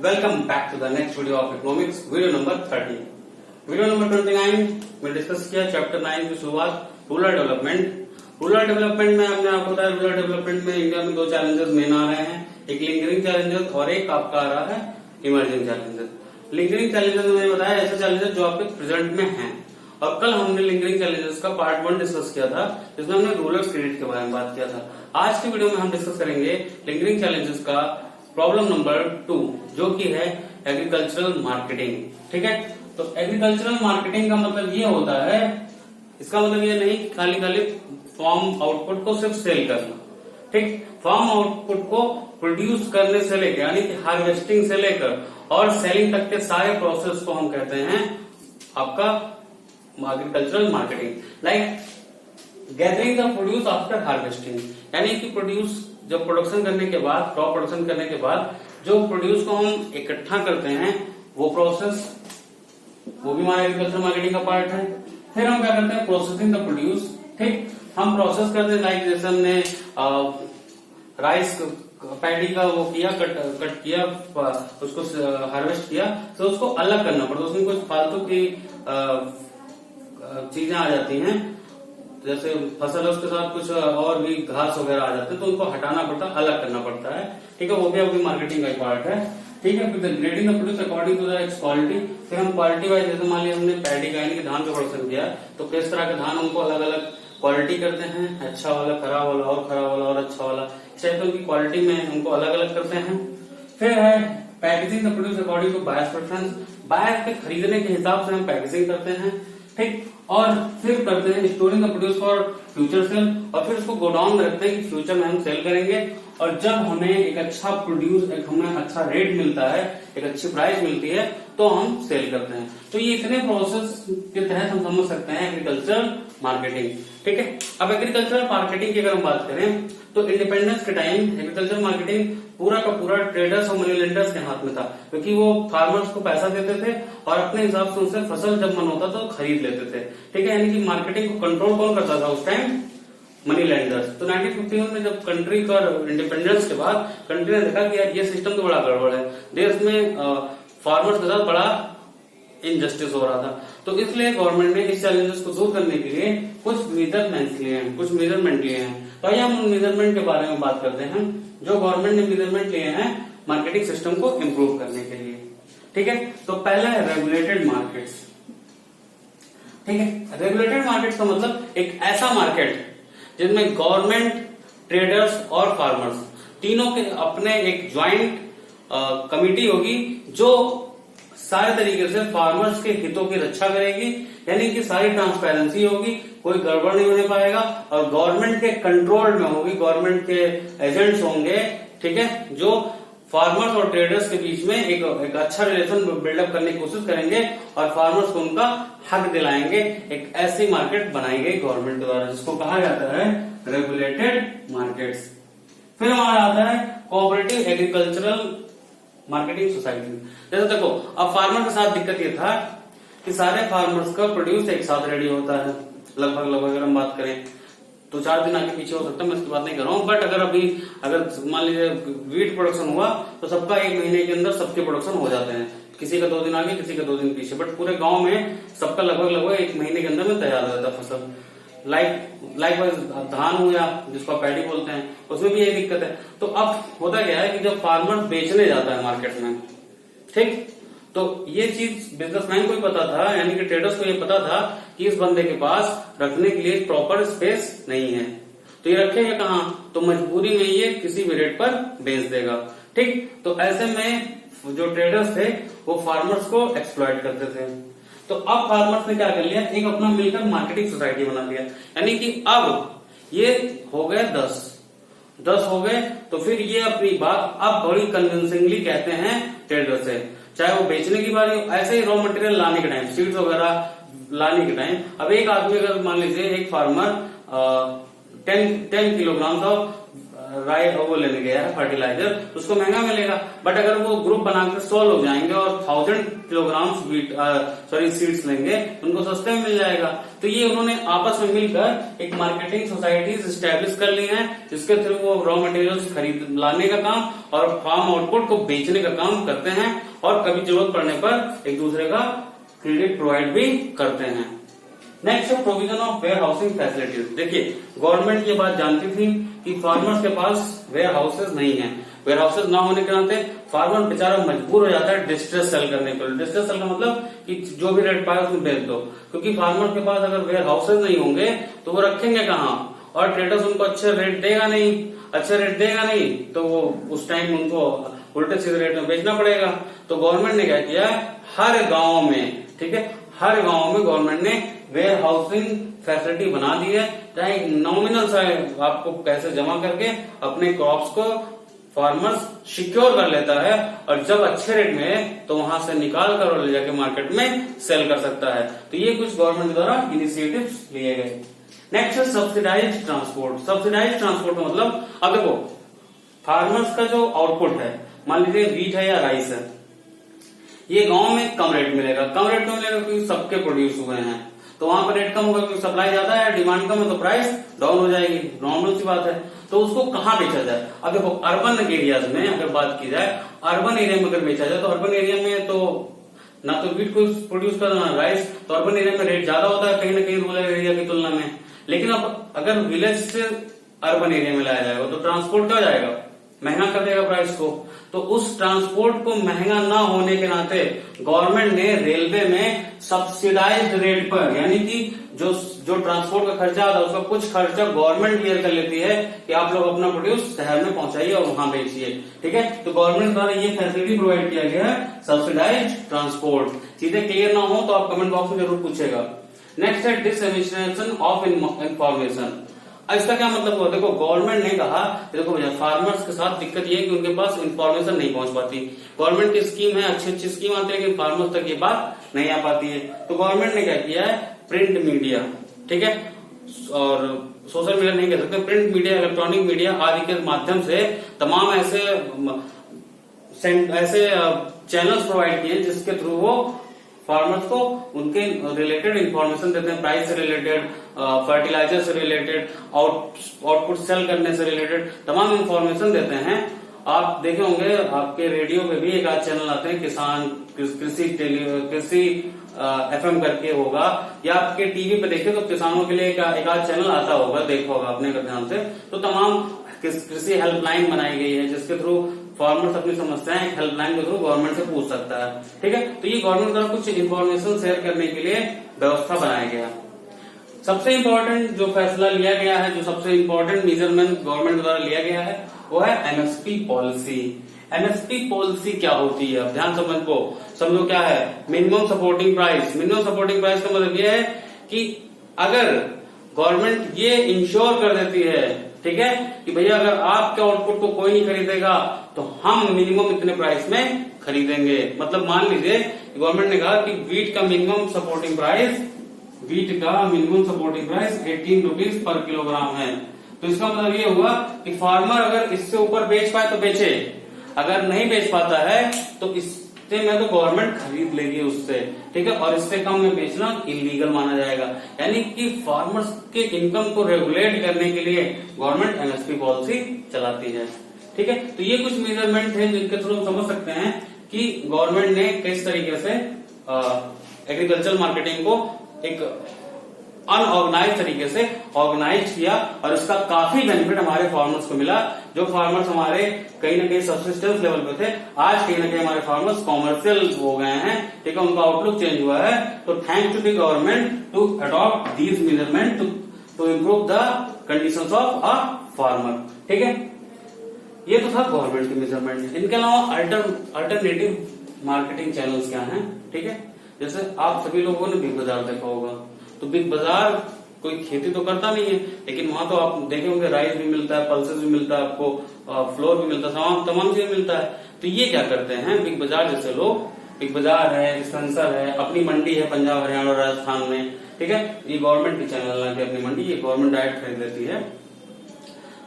Welcome back to the next video of economics, video number 30. Video number 29 में discuss किया chapter 9 की शुरुआत rural development. Rural development में हमने आपको बताया रूरल डेवलपमेंट में इंडिया में दो चैलेंजेस मेन आ रहे हैं, एक लिंगरिंग चैलेंजेस और एक आपका आ रहा है इमर्जिंग चैलेंजेस। लिंगरिंग चैलेंजेस में मैंने बताया ऐसे चैलेंजेस जो आपके प्रेजेंट में हैं, और कल हमने लिंगरिंग चैलेंजेस का पार्ट 1 डिस्कस किया था जिसमें हमने रूरल क्रेडिट के बारे में बात किया था। आज की वीडियो में हम डिस्कस करेंगे लिंगरिंग चैलेंजेस का प्रॉब्लम नंबर 2 जो कि है एग्रीकल्चरल मार्केटिंग। ठीक है, तो एग्रीकल्चरल मार्केटिंग का मतलब ये होता है, इसका मतलब ये नहीं खाली खाली फार्म आउटपुट को सिर्फ सेल करना। ठीक, फार्म आउटपुट को प्रोड्यूस करने से लेकर यानी कि हार्वेस्टिंग से लेकर और सेलिंग तक के सारे प्रोसेस को हम कहते हैं आपका agricultural marketing. Like gathering the produce after harvesting, यानी कि प्रोड्यूस जब प्रोडक्शन करने के बाद, क्रॉप प्रोडक्शन करने के बाद जो प्रोड्यूस को हम इकट्ठा करते हैं वो प्रोसेस, वो भी हमारे एग्रीकल्चर मार्केटिंग का पार्ट है। फिर हम क्या करते हैं, प्रोसेसिंग द प्रोड्यूस। ठीक, हम प्रोसेस करते हैं, लाइक जैसे हमने राइस पैडी का वो किया, कट किया, उसको हार्वेस्ट किया, तो उसको अलग करना पड़ता है। उसमें कुछ फालतू की चीजें आ जाती हैं, जैसे फसल है उसके साथ कुछ और भी घास वगैरह आ जाते हैं, तो उनको हटाना पड़ता है, अलग करना पड़ता है। ठीक है, वो भी आपकी मार्केटिंग का पार्ट है। ठीक है, फिर grading the produce according to the its quality. फिर हम क्वालिटी वाइज, जैसे मान लिया हमने पैडी का यानी कि धान का प्रोडक्शन किया, तो किस तरह के धान उनको अलग अलग क्वालिटी करते हैं, अच्छा वाला, खराब वाला और खराब वाला और अच्छा वाला, इस टाइप उनकी क्वालिटी में उनको अलग अलग करते हैं। फिर है packaging the produce according to buyers preference, buyer के खरीदने के हिसाब से हम पैकेजिंग करते हैं। ठीक, और फिर करते हैं storing the produce for future cell, और फिर उसको गोडाउन में रखते हैं कि फ्यूचर में हम सेल करेंगे। और जब हमें एक अच्छा प्रोड्यूस, एक हमें अच्छा रेट मिलता है, एक अच्छी प्राइस मिलती है, तो हम सेल करते हैं। तो ये इतने प्रोसेस के तहत हम समझ सकते हैं एग्रीकल्चर मार्केटिंग। ठीक है, अब एग्रीकल्चर मार्केटिंग की अगर हम बात करें तो इंडिपेंडेंस के टाइम एग्रीकल्चर मार्केटिंग पूरा का पूरा ट्रेडर्स और मनी लेंडर्स के हाथ में था, क्योंकि वो फार्मर्स को पैसा देते थे और अपने हिसाब से उनसे फसल जब मन होता तो खरीद लेते थे। ठीक है, यानी कि मार्केटिंग को कंट्रोल कौन करता था उस टाइम? Money lenders. तो 1951 में जब कंट्री का इंडिपेंडेंस के बाद कंट्री ने देखा कि यार ये सिस्टम तो बड़ा गड़बड़ है, देश में फार्मर्स के साथ बड़ा इनजस्टिस हो रहा था, तो इसलिए गवर्नमेंट ने इस चैलेंजेस को दूर करने के लिए कुछ मेजरमेंट लिए हैं। तो आइए हम उन मेजरमेंट के बारे में बात करते हैं जो गवर्नमेंट ने मेजरमेंट लिए हैं मार्केटिंग सिस्टम को इम्प्रूव करने के लिए। ठीक है, तो पहला है रेगुलेटेड मार्केट्स। ठीक है, रेगुलेटेड मार्केट्स का मतलब एक ऐसा मार्केट जिसमें गवर्नमेंट, ट्रेडर्स और फार्मर्स तीनों के अपने एक ज्वाइंट कमिटी होगी जो सारे तरीके से फार्मर्स के हितों की रक्षा करेगी, यानी कि सारी ट्रांसपेरेंसी होगी, कोई गड़बड़ नहीं होने पाएगा, और गवर्नमेंट के कंट्रोल में होगी, गवर्नमेंट के एजेंट्स होंगे। ठीक है, जो फार्मर्स और ट्रेडर्स के बीच में एक अच्छा रिलेशन बिल्डअप करने की कोशिश करेंगे और फार्मर्स को उनका हक दिलाएंगे। एक ऐसी मार्केट बनाई गई गवर्नमेंट के द्वारा जिसको कहा जाता है रेगुलेटेड मार्केट्स। फिर हमारा आता है कोऑपरेटिव एग्रीकल्चरल मार्केटिंग सोसाइटी। जैसे देखो, अब फार्मर के साथ दिक्कत ये था कि सारे फार्मर्स का प्रोड्यूस एक साथ रेडी होता है, लगभग अगर हम बात करें तो 4 दिन आगे पीछे हो सकता है, मैं इसकी बात नहीं कर रहा हूँ, बट अगर मान लीजिए वीट प्रोडक्शन हुआ तो सबका 1 महीने के अंदर सबके प्रोडक्शन हो जाते हैं, किसी का 2 दिन आगे, किसी का 2 दिन पीछे, बट पूरे गांव में सबका लगभग 1 महीने के अंदर में तैयार हो जाता है फसल। लाइक धान हो या जिसको पैडी बोलते हैं, उसमें भी यही दिक्कत है। तो अब होता क्या है कि जब फार्मर बेचने जाता है मार्केट में, ठीक, तो ये चीज बिजनेसमैन को ही पता था, यानी कि ट्रेडर्स को ये पता था कि इस बंदे के पास रखने के लिए प्रॉपर स्पेस नहीं है, तो ये रखेगा कहाँ, तो मजबूरी में ये किसी भी रेट पर बेच देगा। ठीक, तो ऐसे में जो ट्रेडर्स थे वो फार्मर्स को एक्सप्लॉइट करते थे। तो अब फार्मर्स ने क्या कर लिया, एक अपना मिलकर मार्केटिंग सोसाइटी बना लिया, यानी कि अब ये हो गए 10 हो गए, तो फिर ये अपनी बात अब बड़ी कन्विंसिंगली कहते हैं ट्रेडर से, चाहे वो बेचने की बारी हो, ऐसे ही रॉ मटेरियल लाने के टाइम, सीड्स वगैरह लाने के टाइम। अब एक आदमी अगर मान लीजिए एक फार्मर 10 किलोग्राम ऑफ राई वो लेने गया है फर्टिलाइजर, तो उसको महंगा मिलेगा। बट अगर वो ग्रुप बनाकर 100 लोग जाएंगे और 1000 किलोग्राम सीड्स लेंगे, उनको सस्ते में मिल जाएगा। तो ये उन्होंने आपस में मिलकर एक मार्केटिंग सोसाइटीज स्टैब्लिश कर ली है, जिसके थ्रू वो रॉ मटेरियल्स खरीद लाने का काम और फार्म आउटपुट को बेचने का काम करते हैं, और कभी जरूरत पड़ने पर एक दूसरे का क्रेडिट प्रोवाइड भी करते हैं। नेक्स्ट है provision of warehousing facilities. देखिए, गवर्नमेंट ये बात जानती थी कि फार्मर्स के पास वेयर हाउसेज नहीं है। वेयर हाउसेज ना होने के नाते फार्मर बेचारा मजबूर हो जाता है डिस्ट्रेस सेल करने के लिए। डिस्ट्रेस सेल का मतलब कि जो भी रेट पाए उसमें बेच दो, क्योंकि फार्मर के पास अगर वेयर हाउसेज नहीं होंगे तो वो रखेंगे कहाँ, और ट्रेडर्स उनको अच्छे रेट देगा नहीं, तो वो उस टाइम उनको उल्टे सीधे रेट में बेचना पड़ेगा। तो गवर्नमेंट ने क्या किया, हर गांव में, ठीक है, हर गांव में गवर्नमेंट ने वेयर हाउसिंग फैसिलिटी बना दी है, चाहे नॉमिनल सा आपको पैसे जमा करके अपने क्रॉप्स को फार्मर्स सिक्योर कर लेता है, और जब अच्छे रेट में है तो वहां से निकाल कर और ले जाके मार्केट में सेल कर सकता है। तो ये कुछ गवर्नमेंट द्वारा इनिशिएटिव्स लिए गए। नेक्स्ट है सब्सिडाइज्ड ट्रांसपोर्ट। सब्सिडाइज्ड ट्रांसपोर्ट का मतलब, अब देखो फार्मर्स का जो आउटपुट है, मान लीजिए व्हीट है या राइस है, ये गांव में कम रेट मिलेगा क्योंकि सबके प्रोड्यूस हुए हैं, तो वहां पर रेट कम होगा क्योंकि सप्लाई ज्यादा है, डिमांड कम है, तो प्राइस डाउन हो जाएगी, नॉर्मल सी बात है। तो उसको कहाँ बेचा जाए? अब देखो अर्बन एरियाज में अगर बात की जाए, अर्बन एरिया में अगर बेचा जाए तो अर्बन एरिया में तो ना तो व्हीट को प्रोड्यूस करना ना राइस, तो अर्बन एरिया में रेट ज्यादा होता है कहीं ना कहीं रूरल एरिया की तुलना में। लेकिन अब अगर विलेज से अर्बन एरिया में लाया जाएगा तो ट्रांसपोर्ट क्या हो जाएगा, महंगा कर देगा प्राइस को। तो उस ट्रांसपोर्ट को महंगा ना होने के नाते गवर्नमेंट ने रेलवे में सब्सिडाइज्ड रेट पर, यानी कि जो ट्रांसपोर्ट का खर्चा आता है उसका कुछ खर्चा गवर्नमेंट बियर कर लेती है कि आप लोग अपना प्रोड्यूस शहर में पहुंचाइए और वहां बेचिए, ठीक है। तो गवर्नमेंट द्वारा ये फैसिलिटी प्रोवाइड किया गया है, सब्सिडाइज्ड ट्रांसपोर्ट। चीजें क्लियर ना हो तो आप कमेंट बॉक्स में जरूर पूछेगा। नेक्स्ट है डिसएमिनेशन ऑफ इंफॉर्मेशन। इसका क्या मतलब हुआ? देखो गवर्नमेंट ने कहा, देखो भैया फार्मर्स के साथ दिक्कत ये है कि उनके पास इंफॉर्मेशन नहीं पहुंच पाती। गवर्नमेंट की स्कीम है, अच्छी स्कीम आती है, लेकिन फार्मर्स तक ये बात नहीं आ पाती है। तो गवर्नमेंट ने क्या किया है, प्रिंट मीडिया, ठीक है, और सोशल मीडिया नहीं कह सकते, प्रिंट मीडिया, इलेक्ट्रॉनिक मीडिया आदि के माध्यम से तमाम ऐसे चैनल्स प्रोवाइड किए जिसके थ्रू वो फार्मर्स को उनके रिलेटेड इंफॉर्मेशन देते हैं, प्राइस से रिलेटेड, फर्टिलाइजर से रिलेटेड, आउटपुट सेल करने से रिलेटेड तमाम इंफॉर्मेशन देते हैं। आप देखे होंगे आपके रेडियो पे भी एक आध चैनल आते हैं, किसान कृषि FM करके होगा, या आपके टीवी पे देखे तो किसानों के लिए एक आध चैनल आता होगा, देखा होगा आपने ध्यान से। तो तमाम कृषि हेल्पलाइन बनाई गई है जिसके थ्रू फार्मर्स अपनी समस्याएं एक हेल्पलाइन के थ्रू गवर्नमेंट से पूछ सकता है, ठीक है। तो ये गवर्नमेंट द्वारा कुछ इन्फॉर्मेशन शेयर करने के लिए व्यवस्था बनाया गया। सबसे इम्पोर्टेंट जो फैसला लिया गया है, जो सबसे इम्पोर्टेंट मेजरमेंट गवर्नमेंट द्वारा लिया गया है, वो है MSP पॉलिसी। MSP पॉलिसी क्या होती है? अब ध्यान समझो क्या है minimum supporting price. Minimum supporting price का मतलब यह है कि अगर गवर्नमेंट ये इंश्योर कर देती है, ठीक है, कि भैया अगर आपके आउटपुट को कोई नहीं खरीदेगा तो हम मिनिमम इतने प्राइस में खरीदेंगे। मतलब मान लीजिए गवर्नमेंट ने कहा कि वीट का minimum supporting price 18 rupees per kilogram है। तो इसका मतलब ये हुआ कि फार्मर अगर इससे ऊपर बेच पाए तो बेचे, अगर नहीं बेच पाता है तो इससे में तो गवर्नमेंट खरीद लेगी उससे, ठीक है, और इससे कम में बेचना इलीगल माना जाएगा। यानी कि फार्मर्स के इनकम को रेगुलेट करने के लिए गवर्नमेंट MSP पॉलिसी चलाती है, ठीक है। तो ये कुछ मेजरमेंट है जिनके थ्रू हम समझ सकते हैं कि गवर्नमेंट ने किस तरीके से एग्रीकल्चर मार्केटिंग को एक अनऑर्गेनाइज तरीके से ऑर्गेनाइज किया, और इसका काफी बेनिफिट हमारे फार्मर्स को मिला। जो फार्मर्स हमारे कहीं ना कहीं सबसिस्टेंस लेवल पे थे, आज कहीं ना कहीं हमारे फार्मर्स कॉमर्शियल हो गए हैं, ठीक है, उनका आउटलुक चेंज हुआ है। तो thanks to the government to adopt these measurement to improve the conditions of a farmer, ठीक है। ये तो था गवर्नमेंट के मेजरमेंट। इनके अलावा अल्टरनेटिव मार्केटिंग चैनल्स क्या हैं, ठीक है। जैसे आप सभी लोगों ने बिग बाजार देखा होगा, तो बिग बाजार कोई खेती तो करता नहीं है, लेकिन वहां तो आप देखे होंगे राइस भी मिलता है, पल्सेस भी मिलता है, आपको फ्लोर भी मिलता है, तमाम चीजें मिलता है। तो ये क्या करते हैं बिग बाजार जैसे लोग, बिग बाजार है, स्पेंसर है, अपनी मंडी है पंजाब हरियाणा और राजस्थान में, ठीक है, ये गवर्नमेंट की चैनल है कि अपनी मंडी ये गवर्नमेंट डायरेक्ट खरीद लेती है।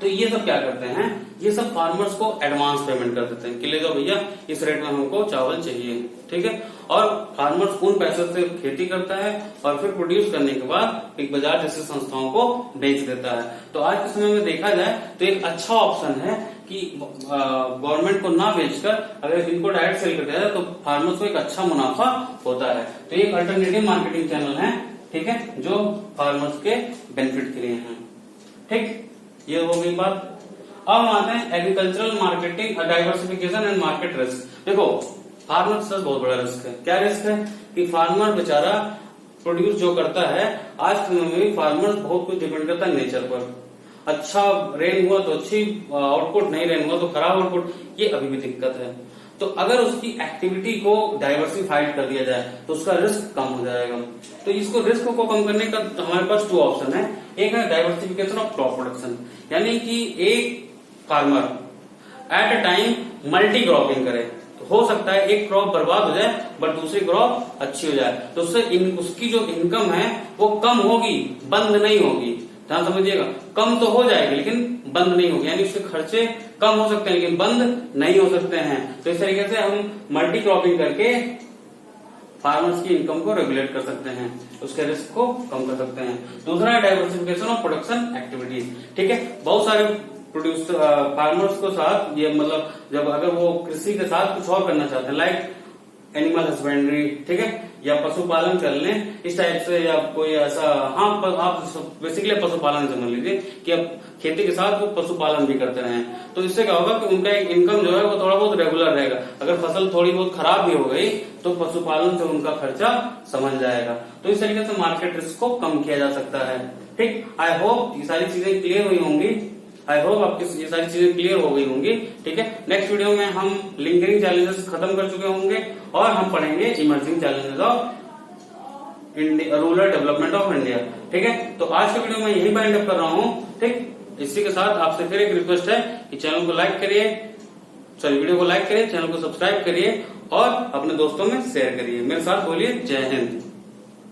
तो ये सब क्या करते हैं ये सब फार्मर्स को एडवांस पेमेंट कर देते हैं कि ले जाओ भैया इस रेट में हमको चावल चाहिए, ठीक है। और फार्मर्स उन पैसे से खेती करता है और फिर प्रोड्यूस करने के बाद एक बाजार जैसी संस्थाओं को बेच देता है। तो आज के समय में देखा जाए तो एक अच्छा ऑप्शन है कि गवर्नमेंट को ना बेचकर अगर इनको डायरेक्ट सेल कर दिया जाए तो फार्मर्स को एक अच्छा मुनाफा होता है। तो ये एक अल्टरनेटिव मार्केटिंग चैनल है, ठीक है, जो फार्मर्स के बेनिफिट के लिए है, ठीक। ये हो गई बात। अब हम आते हैं agricultural marketing diversification and market risk. देखो फार्मर के साथ बहुत बड़ा रिस्क है। क्या रिस्क है कि फार्मर बेचारा प्रोड्यूस जो करता है, आज के समय में फार्मर बहुत कुछ डिपेंड करता है नेचर पर। अच्छा रेन हुआ तो अच्छी आउटपुट, नहीं रेन हुआ तो खराब आउटपुट, ये अभी भी दिक्कत है। तो अगर उसकी एक्टिविटी को डाइवर्सिफाइड कर दिया जाए तो उसका रिस्क कम हो जाएगा। तो इसको रिस्क को कम करने का हमारे पास 2 ऑप्शन है। एक है डाइवर्सिफिकेशन ऑफ क्रॉप प्रोडक्शन, यानी कि एक farmer at a time multi cropping करे। तो हो सकता है एक क्रॉप बर्बाद हो जाए बट दूसरी क्रॉप अच्छी हो जाए, तो उससे उसकी जो इनकम है वो कम होगी, बंद नहीं होगी। ध्यान समझिएगा, कम तो हो जाएगी लेकिन बंद नहीं होगी, यानी उसके खर्चे कम हो सकते हैं लेकिन बंद नहीं हो सकते हैं। तो इस तरीके से हम मल्टी क्रॉपिंग करके फार्मर्स की इनकम को रेगुलेट कर सकते हैं, उसके रिस्क को कम कर सकते हैं। दूसरा है डाइवर्सिफिकेशन ऑफ प्रोडक्शन एक्टिविटीज, ठीक है। बहुत सारे प्रोड्यूसर फार्मर्स को साथ ये मतलब जब अगर वो कृषि के साथ कुछ और करना चाहते हैं, लाइक एनिमल हस्बेंड्री, ठीक है, या पशुपालन कर लें इस टाइप से, या कोई ऐसा, हाँ आप बेसिकली पशुपालन समझ लीजिए कि अब खेती के साथ वो पशुपालन भी करते रहे, तो इससे क्या होगा कि उनका एक इनकम जो है वो थोड़ा बहुत रेगुलर रहेगा। अगर फसल थोड़ी बहुत खराब भी हो गई तो पशुपालन से उनका खर्चा समझ जाएगा। तो इस तरीके से मार्केट रिस्क को कम किया जा सकता है, ठीक। आई होप ये सारी चीजें क्लियर हुई होंगी, आई होप आपकी ये सारी चीजें क्लियर हो गई होंगी, ठीक है। नेक्स्ट वीडियो में हम लिंकरिंग चैलेंजेस खत्म कर चुके होंगे और हम पढ़ेंगे emerging challenges of rural development of India, ठीक है। तो आज के वीडियो में यही बाइंड अप कर रहा हूँ, ठीक। इसी के साथ आपसे फिर एक रिक्वेस्ट है कि चैनल को लाइक करिए, सॉरी वीडियो को लाइक करिए, चैनल को सब्सक्राइब करिए और अपने दोस्तों में शेयर करिए। मेरे साथ बोलिए जय हिंद।